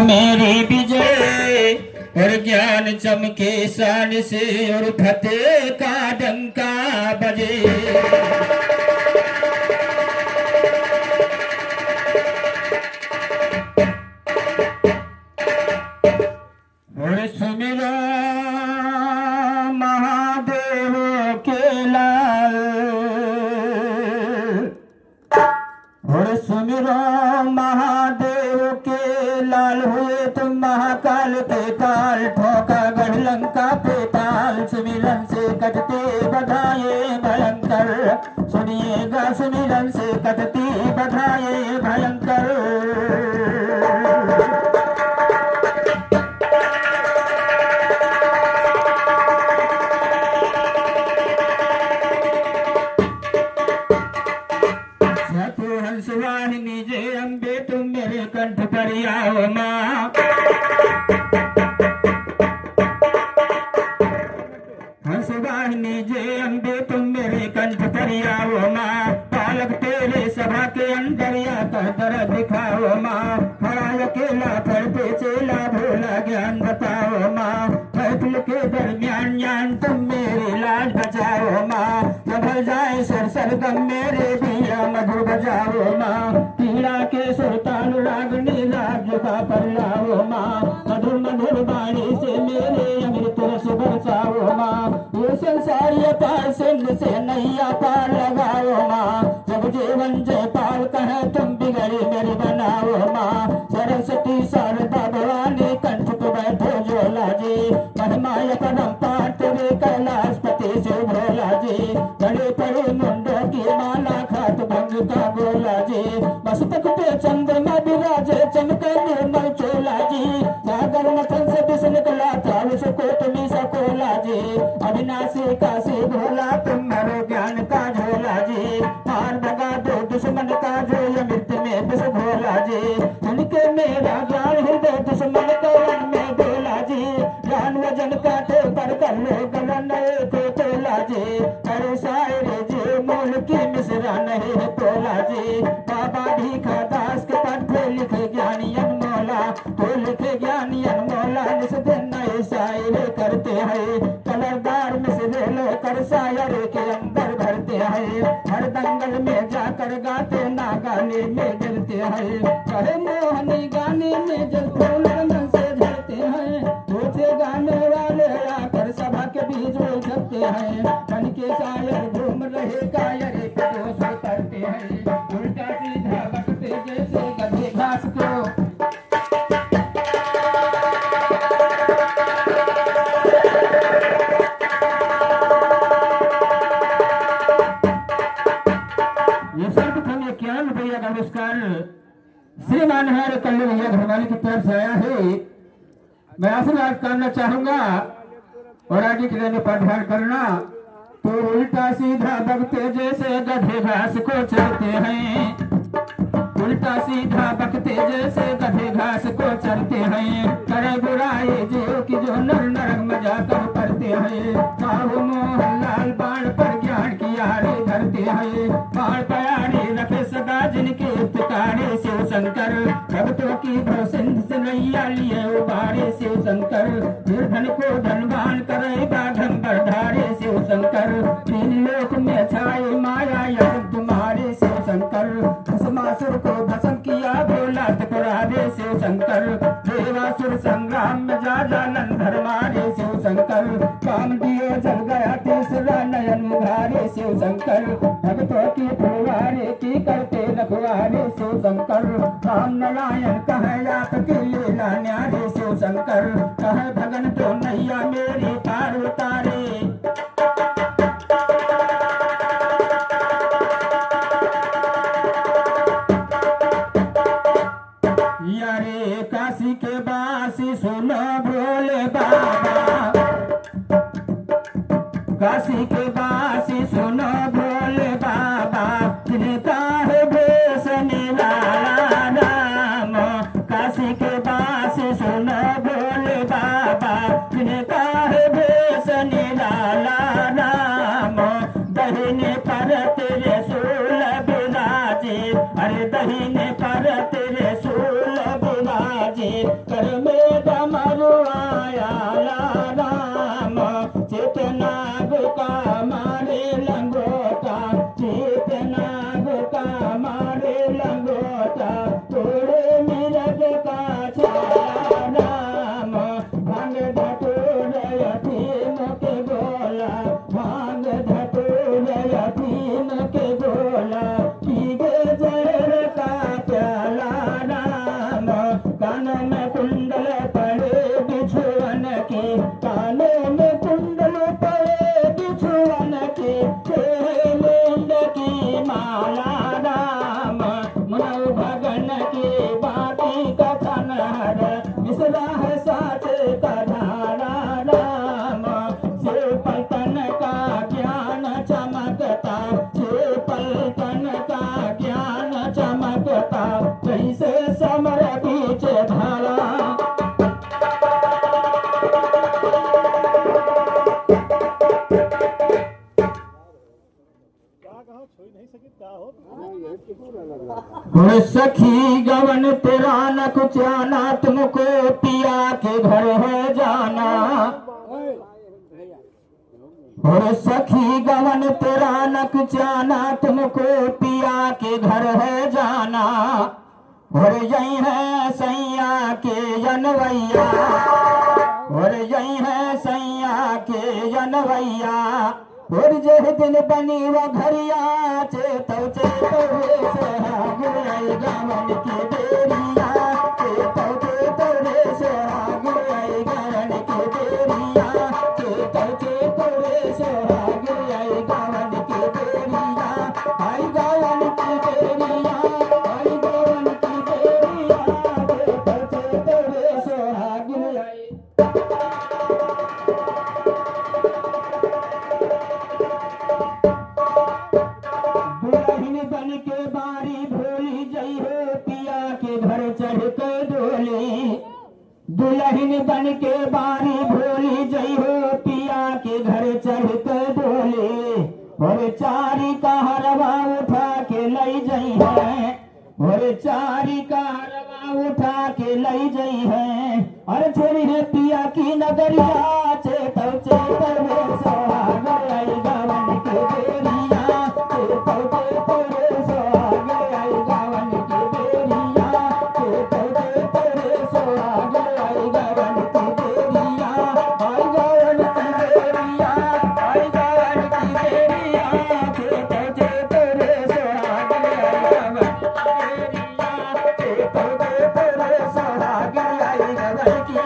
मेरी विजय और ज्ञान चमके शान से और फतेह का डंका बजे। और सुमिरो महादेव के लाल, और सुमिरो महादेव के लाल, हुए तुम महाकाल के ताल, ठोका गढ़ लंका पे ताल, सुमिरन से कटते बधाए भयंकर, सुनिएगा सुमिरन से कटती बधाए भयंकर। हंसवाहिनी जय अम्बे तुम मेरे कंठ पर आओ माँ, हंसवाहिनी जय अम्बे तुम मेरे कंठ पर आओ माँ, पालक तेरे सभा के अंदर आकर दर्द दिखाओ माँ, खड़ा अकेला पर पे चेला भोला ज्ञान बताओ माँ, महफिल के दरमियान ज्ञान तुम मेरी लाज बचाओ माँ, न जाए सर सरगम मेरे बीड़ा मधुर बजाओ माँ, पीड़ा के सुरताल रागनी राज्य का पर लाओ माँ, मधुर मधुर बाणी से मेरे अमृत रस बरसाओ माँ, ये संसार ये पार सिंध से नैया पार लगाओ माँ, जब जीवन जयपाल कहे तुम बिगड़ी मेरी बनाओ माँ, सरस्वती शारदा भवानी कंठ पे बैठो जोला जी, महिमाया कदम पाठ तेरे कैलाशपति से भोला जी, बड़े पड़े मुंडों की माला खात भंग का गोला जी, मस्तक पे चंद्रमा विराजे चमके निर्मल चोला जी, सागर मथन से विष निकला था उस कोटमी सकोला जी, अविनाशी काशी भोला तुम मरो ज्ञान का झोला जी, मार भगा दो दुश्मन का जो अमृत में विष घोला जी, उनके मेरा ज्ञान हृदय दुश्मन को में बोला जी, ज्ञान वजन काटे पर कर लो गलन को तोला जी, अरे शायरे जी मूल की मिश्रा नहीं है तोला जी, बाबा भीखा दास के पद पे लिखे ज्ञानी अनमोला, तो लिखे ज्ञानी अनमोला निस दिन नए शायरे करते हैं, कलरदार मिसरे लो कर शायरे के अंदर भरते हैं, हर दंगल में जाकर गाते ना गाने में जलते हैं, कहे मोहनी गाने में जलते मन से झरते हैं, दूसरे गाने वाले आकर सभा के बीच में झपते हैं, मन के शायर घूम रहे कायरे के दोष करते हैं, उल्टा सीधा बकते जैसे गधे घास को, ये सर्वप्रथम ₹51 का पुरस्कार श्रीमान हमारे कल्लू भैया घरवाले की तरफ से आया है। मैं आशीर्वाद करना चाहूंगा और आगे के लिए पाठदान करना, तो उल्टा सीधा बकते जैसे गधे घास को चरते हैं, उल्टा सीधा बकते जैसे गधे घास को चरते हैं, करे बुराई जीव की जो नर नरक मजा कर करते हैं, बाबू मोहनलाल बाण पर ज्ञान की आरे धरते हैं, बाण पयारे रखे सदा जिनके पुकारे शिव शंकर, भक्तों की भव सिंध से नैया लिए उबारे शिव शंकर, निर्धन को धनवान करे बाघंबर धारे शिव शंकर, तीन लोक में छाए माया यज्ञ तुम्हारे शिव शंकर, भस्मासुर को भस्म किया भोला ठकुरारे शिव शंकर, देवासुर संग्राम में जा जालन धर्मारे शिव शंकर, काम दियो जल गया तीसरा नयन मुघारे शिव शंकर, भक्तों की फुलवारे की करते रखवारे शिव शंकर, राम नारायण कहे आप की लीला न्यारे शिव शंकर, कहे भगन तो नैया मेरी पार उतारे, यारे काशी के बासी सुनो भोले बाबा, काशी के बासी सुनो भोले बाबा, जिनका है भेष निराला नाम, काशी के बासी सुनो भोले बाबा, जिनका है भेष निराला नाम, दहीने पर तेरे सूल बिराजे, अरे दहीने पर तेरे सूल बिराजे, कर में डमरुआया राम चेतनाग का मारे लंगोटा चेतनाग का मारे लंगोटा तोड़े मिरग का छाया राम भांग धतूर यतीम के गोला भांग धतूर यतीम के गोला पीगे जहर का प्याला राम कान में कुंडल पड़े बिछुअन के कान में कुंडल पड़े बिछुअन के लेंड की माला राम मनौ भगन की बाती कथन हर मिसरा है साचे का धारा राम से पलटन का ज्ञान चमकता से पलटन का ज्ञान चमकता कैसे समर पीछे धारा सखी गवन तेरा न कुछ आना तुमको पिया के घर है जाना और सखी गवन तेरा न कुछ आना तुमको पिया के घर है जाना और यही है सैया के जनवैया और यही है सैया के जनवैया और जह दिन बनी वो घरिया चेतो चेतो रे सोहाग आई गावन की बेरिया चेतो चेतो रे सोहाग आई गावन की बेरिया चेतो चेतो रे सोहाग आई गावन की बेरिया आई गावन की बेरिया आई गावन की बेरिया चेतो चेतो रे सोहाग आई बन के बारी भोली जई हो पिया के घर चढ़ के डोली दुल्हन बन के बारी भोली जई हो पिया के घर चढ़ के डोली और चारी का हरवा उठा के लई जई है और चारी का हरवा उठा के लई जई है और छोरी है पिया की नगरिया चेतो चेतो रे सोहाग आई गावन के बेरिया चेतो चेतो रे सोहाग आई गावन के बेरिया चेतो चेतो रे सोहाग आई गावन के बेरिया आई गावन की बेरिया आई गावन की बेरिया चेतो चेतो रे सोहाग आई गावन की बेरिया चेतो चेतो रे सोहाग आई गावन की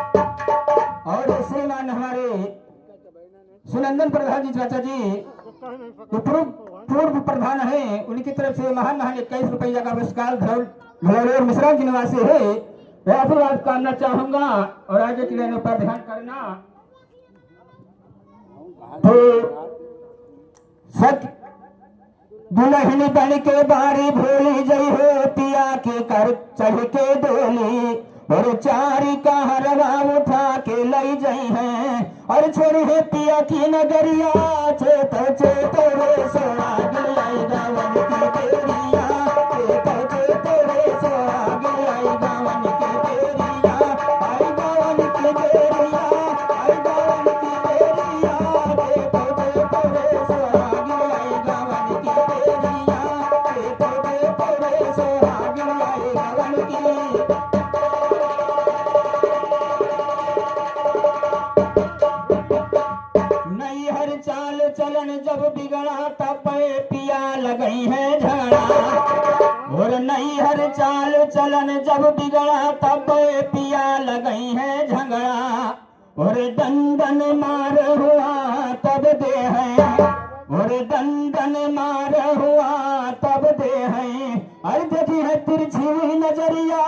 और श्रीमान हमारे सुनंदन प्रधान जी चाचा जी जो पूर्व प्रधान है उनकी तरफ से महान महान 21 रुपया का पुरस्कार धलौली और मिश्रा के निवासी है मैं आशीर्वाद करना चाहूंगा और आगे की लाइनों पर ध्यान करना तो सच दुल्हन बन के बारी भोली जई हो पिया के कर चढ़ के डोली और चारी का हरवा उठा के लई जई है और छोरी है पिया की नगरिया चेतो चेतो रे सोहाग आई गावन की बेरिया चेतो चेतो रे सोहाग आई गावन की बेरिया आई गावन की बेरिया आई गावन की बेरिया चेतो चेतो रे सोहाग आई गावन की बेरिया चेतो चेतो रे सोहाग आई गावन की नैहर चाल चलन जब बिगड़ा तब पिया लगई है झगड़ा और नैहर चाल चलन जब बिगड़ा तब पिया लगई है झगड़ा और दंडन मार हुआ तब दे है और दंडन मार हुआ तब दे है अरे देखी है तिरछी हुई नजरिया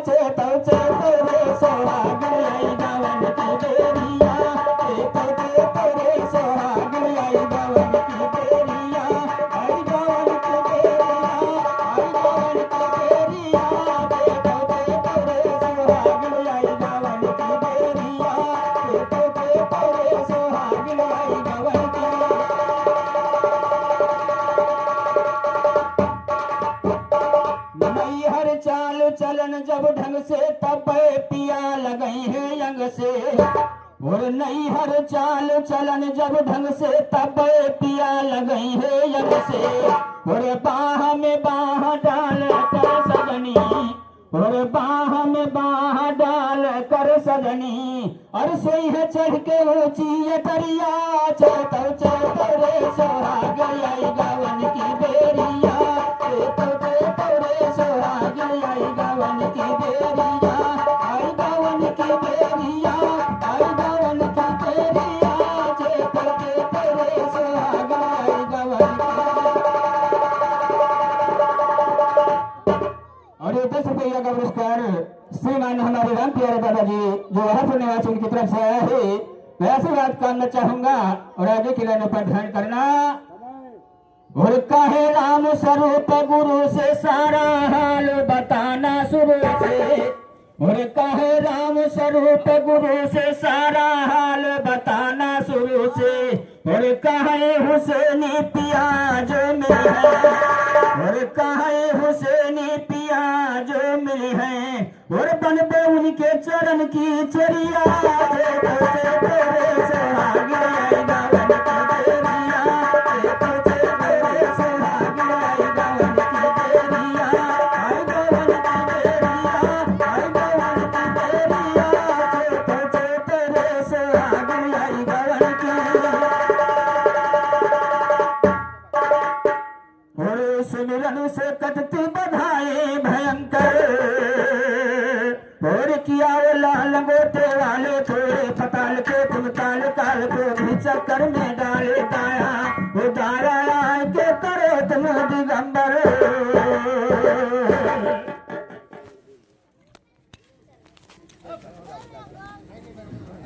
चेतो चेतो रे सोहाग आई गावन की बेरिया चेतो चेतो रे सोहाग आई गावन की बेरिया आई गावन की बेरिया आई गावन की बेरिया चेतो चेतो रे सोहाग आई गावन की बेरिया चेतो चेतो रे सोहाग आई गावन की चलन जब ढंग से तब पिया लगई है यंग से और नई हर चाल चलन जब ढंग से तब पिया लगई है यंग से और बाह में बाह डाल कर सजनी और बाह में बाह डाल कर सजनी और सोई है चढ़ के ऊंची अटरिया चेतर चेतर रे सोहाग आई गावन की बेरिया चेतर रे सोहाग आई गावन की बेरिया आई गावन की बेरिया आई गावन की बेरिया चेतर चेतर रे सोहाग आई गावन और ये 10 रुपया का पुरस्कार श्रीमान हमारे राम प्यारे दादाजी जो हर निवासी उनकी तरफ से आया है मैं आशीर्वाद करना चाहूंगा और आगे के लाइनों पर ध्यान करना और कहे राम स्वरूप गुरु से सारा हाल बताना शुरू से और कहे राम स्वरूप गुरु से सारा हाल बताना शुरू से और कहे हुसैनी पिया जो मिली है और कहे हुसैनी पिया जो मिली है और बनबे उनके चरण की चरिया सुमिरन से कटती बधाई भयंकर और किया वो लाल लंगोटे वाले थोड़े फताल के तुम ताल काल को भी चक्कर में डाले दाया वो दाया के करो तुम दिगंबर